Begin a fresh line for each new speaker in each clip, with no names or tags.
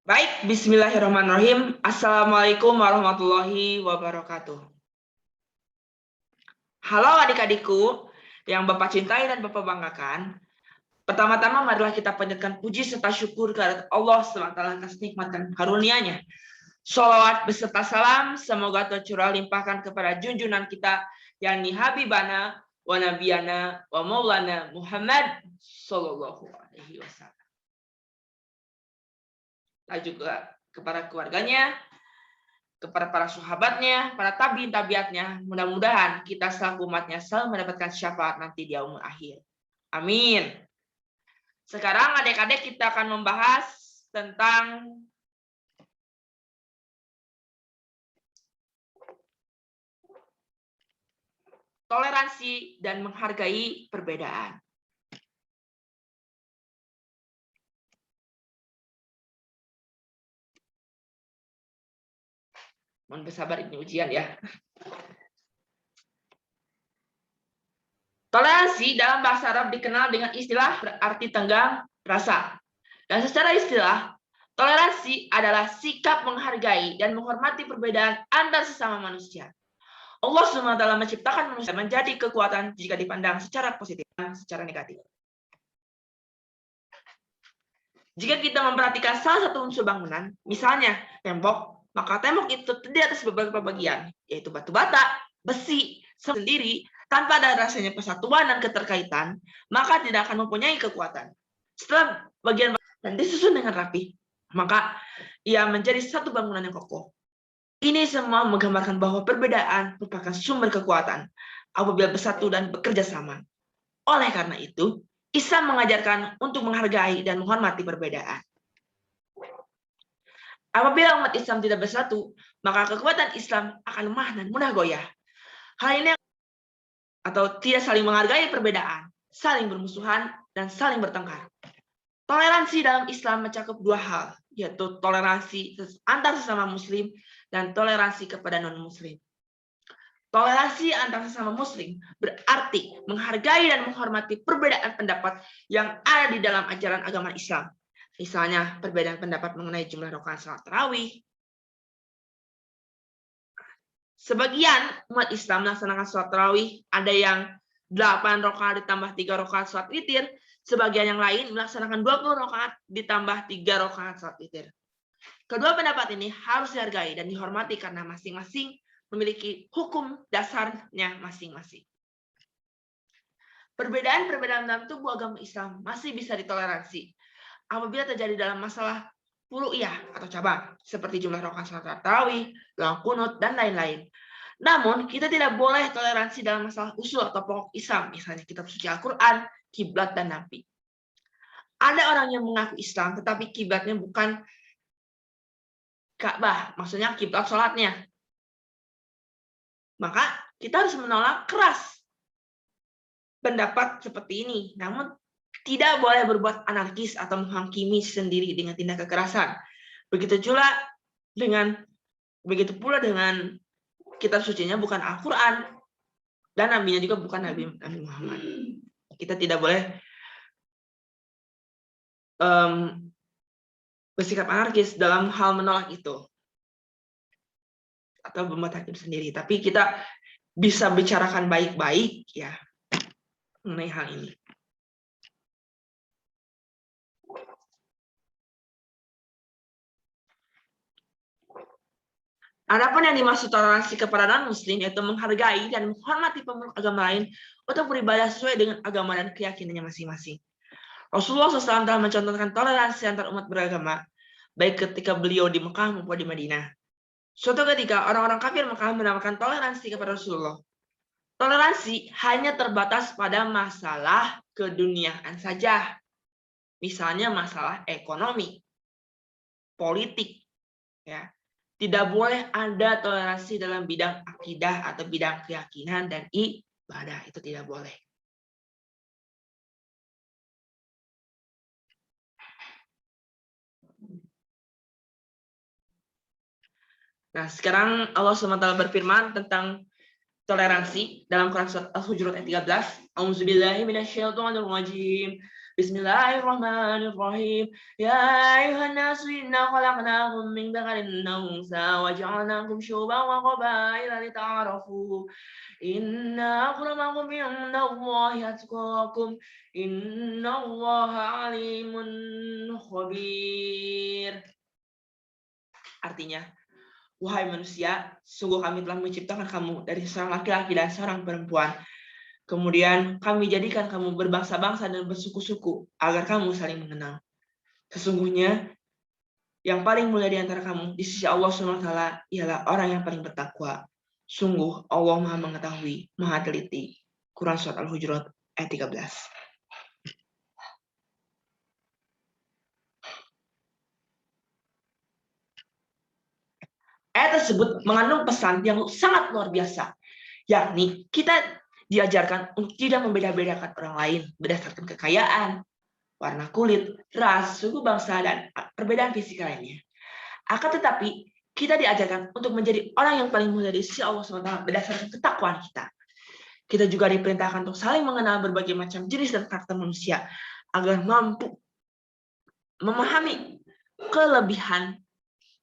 Baik, bismillahirrahmanirrahim. Assalamualaikum warahmatullahi wabarakatuh. Halo adik-adikku yang Bapak cintai dan Bapak banggakan. Pertama-tama marilah kita panjatkan puji serta syukur kepada Allah SWT atas nikmat dan karunia-Nya. Sholawat beserta salam semoga tercurah limpahkan kepada junjungan kita yakni Habibana wa Nabiyana wa Maulana Muhammad Sallallahu Alaihi Wasallam. Dan juga kepada keluarganya, kepada para sahabatnya, para tabiin tabiatnya, mudah-mudahan kita selaku umatnya selalu mendapatkan syafaat nanti di yaumul akhir. Amin. Sekarang adik-adik kita akan membahas tentang toleransi dan menghargai perbedaan. Mohon bersabar, ini ujian ya. Toleransi dalam bahasa Arab dikenal dengan istilah berarti tenggang rasa. Dan secara istilah, toleransi adalah sikap menghargai dan menghormati perbedaan antar sesama manusia. Allah SWT menciptakan manusia menjadi kekuatan jika dipandang secara positif dan secara negatif. Jika kita memperhatikan salah satu unsur bangunan, misalnya tembok, maka tembok itu terdiri atas beberapa bagian, yaitu batu bata, besi, sendiri, tanpa ada rasanya persatuan dan keterkaitan, maka tidak akan mempunyai kekuatan. Setelah bagian dan disusun dengan rapi, maka ia menjadi satu bangunan yang kokoh. Ini semua menggambarkan bahwa perbedaan merupakan sumber kekuatan apabila bersatu dan bekerja sama. Oleh karena itu, Islam mengajarkan untuk menghargai dan menghormati perbedaan. Apabila umat Islam tidak bersatu, maka kekuatan Islam akan lemah dan mudah goyah. Hal ini atau tidak saling menghargai perbedaan, saling bermusuhan, dan saling bertengkar. Toleransi dalam Islam mencakup dua hal, yaitu toleransi antar sesama muslim dan toleransi kepada non-muslim. Toleransi antar sesama muslim berarti menghargai dan menghormati perbedaan pendapat yang ada di dalam ajaran agama Islam. Misalnya perbedaan pendapat mengenai jumlah rakaat salat tarawih. Sebagian umat Islam melaksanakan salat tarawih, ada yang 8 rakaat ditambah 3 rakaat salat witir, sebagian yang lain melaksanakan 20 rakaat ditambah 3 rakaat salat witir. Kedua pendapat ini harus dihargai dan dihormati karena masing-masing memiliki hukum dasarnya masing-masing. Perbedaan-perbedaan dalam tubuh agama Islam masih bisa ditoleransi apabila terjadi dalam masalah furu'iyah atau cabang, seperti jumlah rakaat salat tarawih, doa kunut, dan lain-lain. Namun, kita tidak boleh toleransi dalam masalah usul atau pokok Islam, misalnya kitab suci Al-Quran, kiblat, dan nabi. Ada orang yang mengaku Islam, tetapi kiblatnya bukan Ka'bah, maksudnya kiblat sholatnya. Maka kita harus menolak keras pendapat seperti ini. Namun tidak boleh berbuat anarkis atau menghakimi sendiri dengan tindak kekerasan. Begitu pula dengan kitab sucinya bukan Al-Quran dan nabinya juga bukan Nabi Muhammad. Kita tidak boleh bersikap anarkis dalam hal menolak itu atau membuat hakim sendiri, tapi kita bisa bicarakan baik-baik ya mengenai hal ini. Adapun yang dimaksud toleransi kepada non-muslim yaitu menghargai dan menghormati pemeluk agama lain untuk beribadah sesuai dengan agama dan keyakinannya masing-masing. Rasulullah SAW telah mencontohkan toleransi antar umat beragama, baik ketika beliau di Mekah maupun di Madinah. Suatu ketika orang-orang kafir Mekah menamakan toleransi kepada Rasulullah. Toleransi hanya terbatas pada masalah keduniaan saja. Misalnya masalah ekonomi, politik, ya. Tidak boleh ada toleransi dalam bidang akidah atau bidang keyakinan dan ibadah, itu tidak boleh. Nah, sekarang Allah SWT berfirman tentang toleransi dalam Quran surat Al-Hujurat ayat 13. A'udzubillahi minasyaitonirrajim. Bismillahirrahmanirrahim. Ya ayuhan nasu inna khalaqnakum min dzakarin wa unsa wa ja'alnakum syu'uban wa qabaila lita'arafu. Inna akramakum indallahi atqakum. Innallaha alimun khabir. Artinya, wahai manusia, sungguh kami telah menciptakan kamu dari seorang laki-laki dan seorang perempuan. Kemudian kami jadikan kamu berbangsa-bangsa dan bersuku-suku agar kamu saling mengenal. Sesungguhnya yang paling mulia di antara kamu di sisi Allah SWT ialah orang yang paling bertakwa. Sungguh Allah Maha mengetahui, Maha teliti. Quran surat Al-Hujurat ayat 13. Ayat tersebut mengandung pesan yang sangat luar biasa, yakni kita diajarkan untuk tidak membeda-bedakan orang lain berdasarkan kekayaan, warna kulit, ras, suku bangsa, dan perbedaan fisik lainnya. Akan tetapi, kita diajarkan untuk menjadi orang yang paling mulia di sisi Allah SWT berdasarkan ketakwaan kita. Kita juga diperintahkan untuk saling mengenal berbagai macam jenis dan karakter manusia agar mampu memahami kelebihan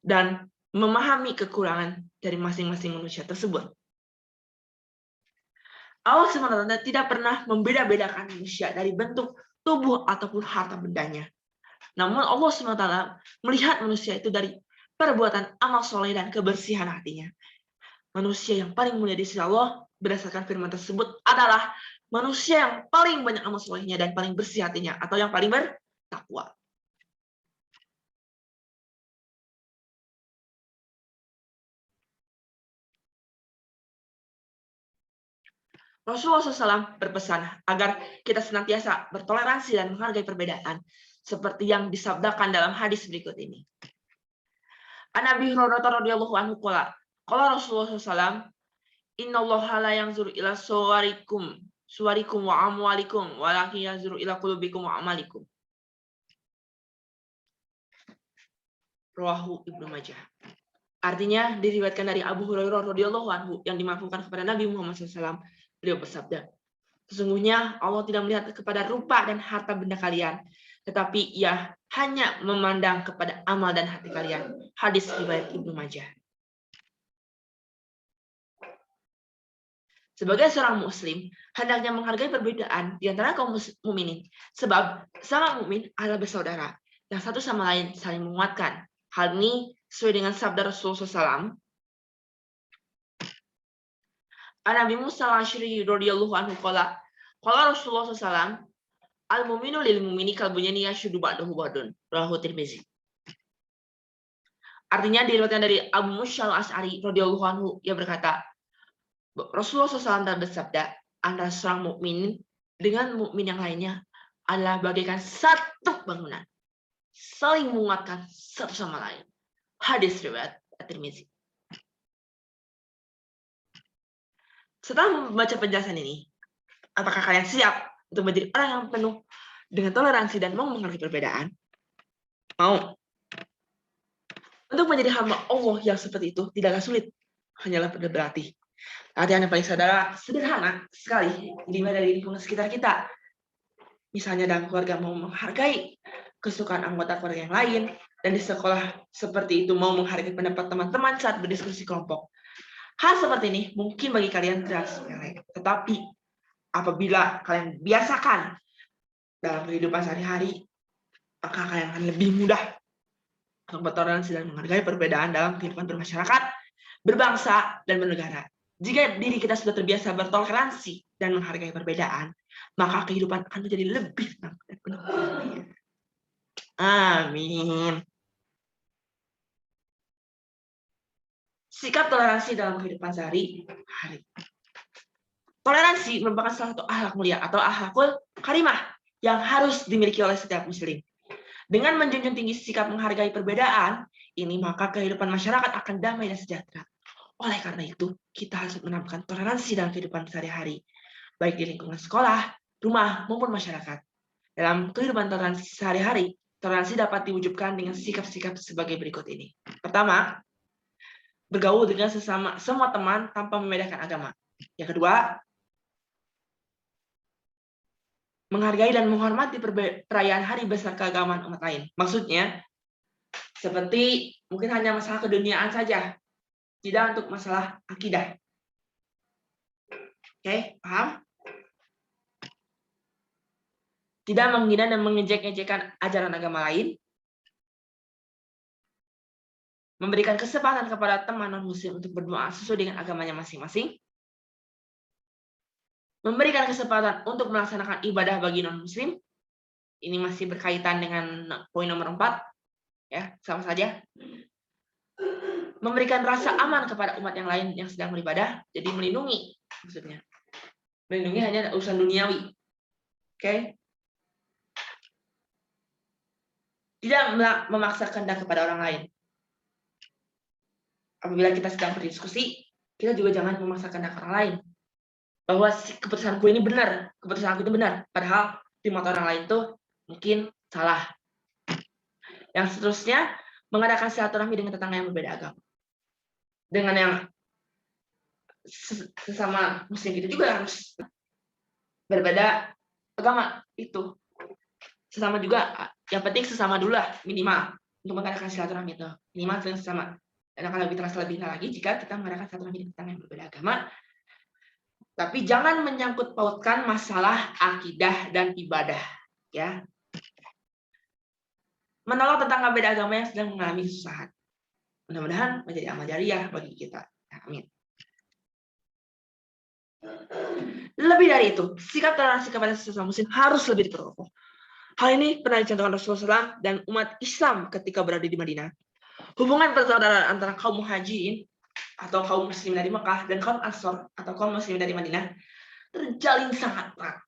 dan memahami kekurangan dari masing-masing manusia tersebut. Allah SWT tidak pernah membeda-bedakan manusia dari bentuk tubuh ataupun harta bendanya. Namun Allah SWT melihat manusia itu dari perbuatan amal soleh dan kebersihan hatinya. Manusia yang paling mulia di sisi Allah berdasarkan firman tersebut adalah manusia yang paling banyak amal solehnya dan paling bersih hatinya, atau yang paling bertakwa. Rasulullah SAW berpesan agar kita senantiasa bertoleransi dan menghargai perbedaan, seperti yang disabdakan dalam hadis berikut ini. An Abi Hurairah radhiyallahu anhu qala Rasulullah SAW, innallaha la yanzuru ila suwarikum wa amwalikum walakin yanzuru ila qulubikum wa amalikum. Rawahu Ibnu Majah. Artinya diriwayatkan dari Abu Hurairah radhiyallahu anhu yang dimaafkan kepada Nabi Muhammad SAW. Beliau bersabda, sesungguhnya Allah tidak melihat kepada rupa dan harta benda kalian, tetapi Ia hanya memandang kepada amal dan hati kalian. Hadis riwayat Ibnu Majah. Sebagai seorang muslim, hendaknya menghargai perbedaan di antara kaum mukminin, sebab sama mukmin adalah bersaudara, yang satu sama lain saling menguatkan. Hal ini sesuai dengan sabda Rasulullah SAW. Nabi Musa al-Asy'ari radhiyallahu anhu qala Rasulullah SAW, al-mu'minu lil mu'mini kal bunyani yashuddu ba'dahu ba'dun. Rawahu Tirmizi. Artinya diriwayatkan dari Abu Musa al-Asy'ari radhiyallahu anhu, ia berkata, Rasulullah SAW bersabda, antara seorang mukmin dengan mukmin yang lainnya adalah bagaikan satu bangunan, saling menguatkan satu sama lain. Hadis riwayat At-Tirmizi. Setelah membaca penjelasan ini, apakah kalian siap untuk menjadi orang yang penuh dengan toleransi dan mau menghargai perbedaan? Mau. Untuk menjadi hamba Allah yang seperti itu tidaklah sulit, hanyalah berlatih. Latihan yang paling sederhana sekali dimulai dari lingkungan sekitar kita. Misalnya dalam keluarga mau menghargai kesukaan anggota keluarga yang lain, dan di sekolah seperti itu mau menghargai pendapat teman-teman saat berdiskusi kelompok. Hal seperti ini mungkin bagi kalian tidak sepele, tetapi apabila kalian biasakan dalam kehidupan sehari-hari, maka kalian akan lebih mudah untuk bertoleransi dan menghargai perbedaan dalam kehidupan bermasyarakat, berbangsa, dan bernegara. Jika diri kita sudah terbiasa bertoleransi dan menghargai perbedaan, maka kehidupan akan menjadi lebih tenang dan penuh kebahagiaan. Amin. Sikap toleransi dalam kehidupan sehari-hari. Toleransi merupakan salah satu akhlak mulia atau akhlakul karimah yang harus dimiliki oleh setiap muslim. Dengan menjunjung tinggi sikap menghargai perbedaan ini, maka kehidupan masyarakat akan damai dan sejahtera. Oleh karena itu, kita harus menanamkan toleransi dalam kehidupan sehari-hari, baik di lingkungan sekolah, rumah, maupun masyarakat. Dalam kehidupan toleransi sehari-hari, toleransi dapat diwujudkan dengan sikap-sikap sebagai berikut ini. Pertama, bergaul dengan semua teman tanpa membedakan agama. Yang kedua, menghargai dan menghormati perayaan hari besar keagamaan umat lain. Maksudnya, seperti mungkin hanya masalah keduniaan saja, tidak untuk masalah akidah. Oke, paham? Tidak menghina dan mengejek-ejekkan ajaran agama lain, memberikan kesempatan kepada teman non-muslim untuk berdoa sesuai dengan agamanya masing-masing, memberikan kesempatan untuk melaksanakan ibadah bagi non-muslim, ini masih berkaitan dengan poin nomor 4, ya, sama saja. Memberikan rasa aman kepada umat yang lain yang sedang beribadah, jadi melindungi, maksudnya. Melindungi hanya urusan duniawi. Oke? Tidak memaksa kehendak kepada orang lain. Apabila kita sedang berdiskusi, kita juga jangan memaksa kehendak orang lain. Bahwa keputusanku ini benar, keputusanku itu benar. Padahal di mata orang lain tuh mungkin salah. Yang seterusnya, mengadakan silaturahmi dengan tetangga yang berbeda agama. Dengan yang sesama muslim itu juga harus berbeda agama itu. Sesama juga, yang penting sesama dulu lah, minimal. Untuk mengadakan silaturahmi itu. Minimal sesama. Dan akan lebih terasa lebih lagi jika kita mengadakan silaturahmi dengan tetangga yang berbeda agama. Tapi jangan menyangkut pautkan masalah akidah dan ibadah. Ya. Menolong tetangga beda agama yang sedang mengalami kesusahan. Mudah-mudahan menjadi amal jariah bagi kita. Amin. Lebih dari itu, sikap toleransi kepada sesama muslim harus lebih diperkokoh. Hal ini pernah dicontohkan Rasulullah SAW dan umat Islam ketika berada di Madinah. Hubungan persaudaraan antara kaum muhajirin atau kaum muslim dari Mekah dan kaum Ansor atau kaum muslim dari Madinah terjalin sangat erat.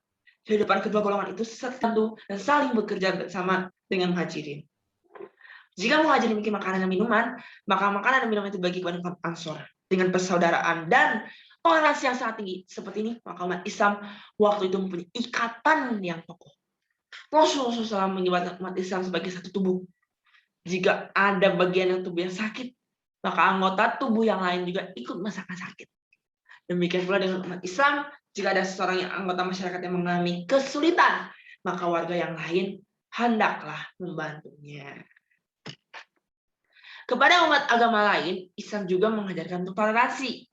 Kehidupan kedua golongan itu satu dan saling bekerja bersama dengan muhajirin. Jika muhajirin memiliki makanan dan minuman, maka makanan dan minuman itu bagi kepada kaum Ansor dengan persaudaraan dan toleransi yang sangat tinggi. Seperti ini, maka umat Islam waktu itu mempunyai ikatan yang kokoh. Rasulullah SAW menyebutkan umat Islam sebagai satu tubuh. Jika ada bagian yang tubuh yang sakit, maka anggota tubuh yang lain juga ikut merasakan sakit. Demikian pula dengan umat Islam, jika ada seseorang yang anggota masyarakat yang mengalami kesulitan, maka warga yang lain hendaklah membantunya. Kepada umat agama lain, Islam juga mengajarkan toleransi.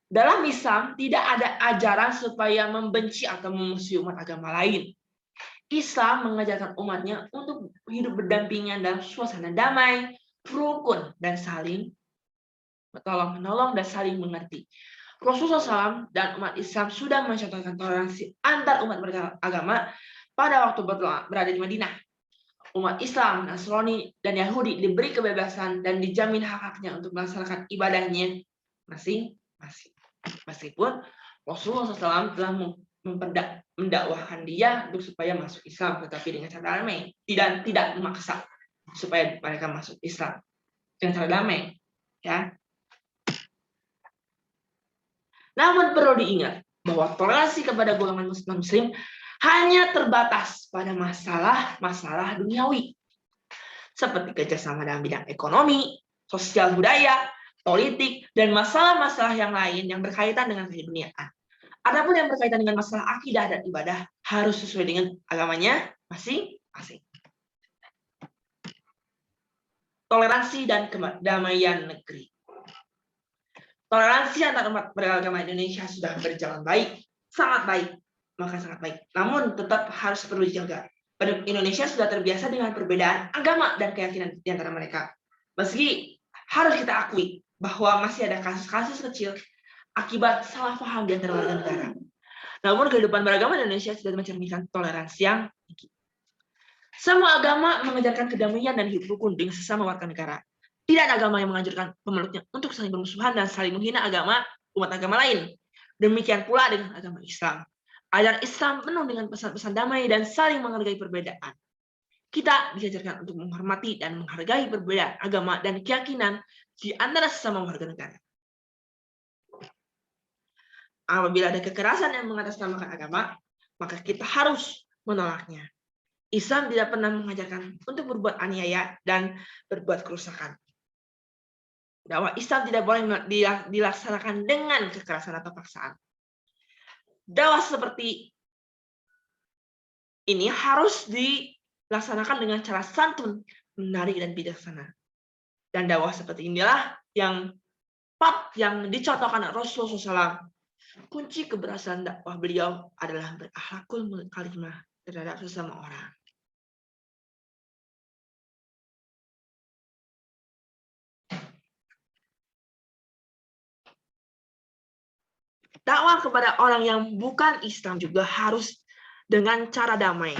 Dalam Islam tidak ada ajaran supaya membenci atau memusuhi umat agama lain. Islam mengajarkan umatnya untuk hidup berdampingan dalam suasana damai, rukun, dan saling tolong-menolong dan saling mengerti. Rasulullah SAW dan umat Islam sudah mencontohkan toleransi antar umat beragama pada waktu berada di Madinah. Umat Islam, Nasrani, dan Yahudi diberi kebebasan dan dijamin hak-haknya untuk melaksanakan ibadahnya masing-masing. Meskipun Rasulullah SAW telah mendakwahkan dia untuk supaya masuk Islam, tetapi dengan cara damai, tidak memaksa supaya mereka masuk Islam dengan cara damai, ya. Namun perlu diingat bahwa toleransi kepada golongan muslim hanya terbatas pada masalah duniawi, seperti kerjasama dalam bidang ekonomi, sosial budaya, politik, dan masalah-masalah yang lain yang berkaitan dengan keduniaan. Adapun yang berkaitan dengan masalah akidah dan ibadah harus sesuai dengan agamanya masing-masing. Toleransi dan kedamaian negeri. Toleransi antar umat beragama Indonesia sudah berjalan baik, sangat baik, maka sangat baik. Namun tetap harus perlu dijaga. Indonesia sudah terbiasa dengan perbedaan agama dan keyakinan di antara mereka. Meski harus kita akui bahwa masih ada kasus-kasus kecil akibat salah paham di antara warga negara. Namun kehidupan beragama Indonesia sudah mencerminkan toleransi yang tinggi. Semua agama mengajarkan kedamaian dan hidup rukun dengan sesama warga negara. Tidak ada agama yang menganjurkan pemeluknya untuk saling bermusuhan dan saling menghina umat agama lain. Demikian pula dengan agama Islam. Ajaran Islam penuh dengan pesan-pesan damai dan saling menghargai perbedaan. Kita diajarkan untuk menghormati dan menghargai perbedaan agama dan keyakinan di antara sesama warga negara. Apabila ada kekerasan yang mengatasnamakan agama, maka kita harus menolaknya. Islam tidak pernah mengajarkan untuk berbuat aniaya dan berbuat kerusakan. Dakwah Islam tidak boleh dilaksanakan dengan kekerasan atau paksaan. dakwah seperti ini harus dilaksanakan dengan cara santun, menarik, dan bijaksana. Dan dakwah seperti inilah yang dicontohkan Rasulullah SAW. Kunci keberhasilan dakwah beliau adalah berakhlakul karimah terhadap sesama orang. Dakwah kepada orang yang bukan Islam juga harus dengan cara damai.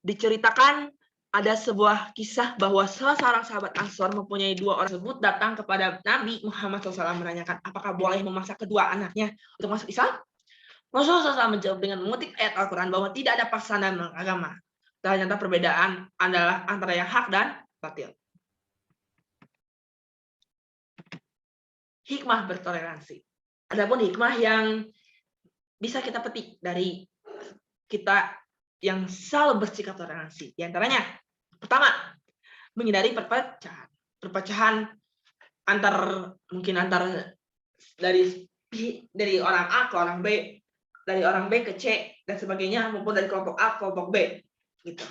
Diceritakan ada sebuah kisah bahwa salah seorang sahabat Ansor mempunyai 2 orang tersebut datang kepada Nabi Muhammad SAW menanyakan apakah boleh memaksa kedua anaknya untuk masuk Islam. Rasulullah SAW menjawab dengan mengutip ayat Al-Quran bahwa tidak ada paksaan dalam agama. Ternyata perbedaan adalah antara yang hak dan batil. Hikmah bertoleransi. Adapun hikmah yang bisa kita petik dari kita yang selalu bersikap toleransi. Di antaranya, pertama, menghindari perpecahan. Perpecahan mungkin antar dari orang A ke orang B, dari orang B ke C dan sebagainya, maupun dari kelompok A ke kelompok B, gitu.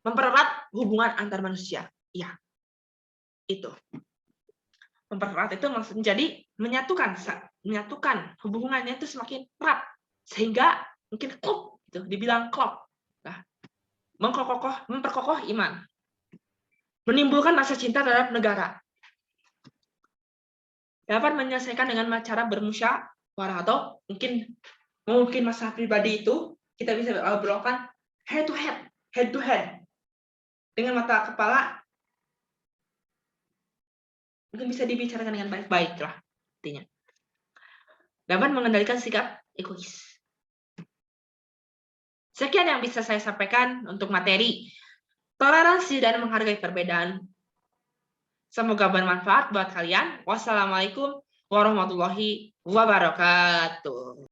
Mempererat hubungan antar manusia, ya, itu. Mempererat itu maksudnya jadi menyatukan hubungannya itu semakin erat sehingga mungkin klop, gitu, dibilang klop. Nah, memperkokoh iman, menimbulkan rasa cinta terhadap negara, dapat menyelesaikan dengan cara bermusyawarah atau mungkin masalah pribadi itu kita bisa obrolkan head to head dengan mata kepala, mungkin bisa dibicarakan dengan baik-baik lah artinya. Dapat mengendalikan sikap egois. Sekian yang bisa saya sampaikan untuk materi toleransi dan menghargai perbedaan. Semoga bermanfaat buat kalian. Wassalamualaikum warahmatullahi wabarakatuh.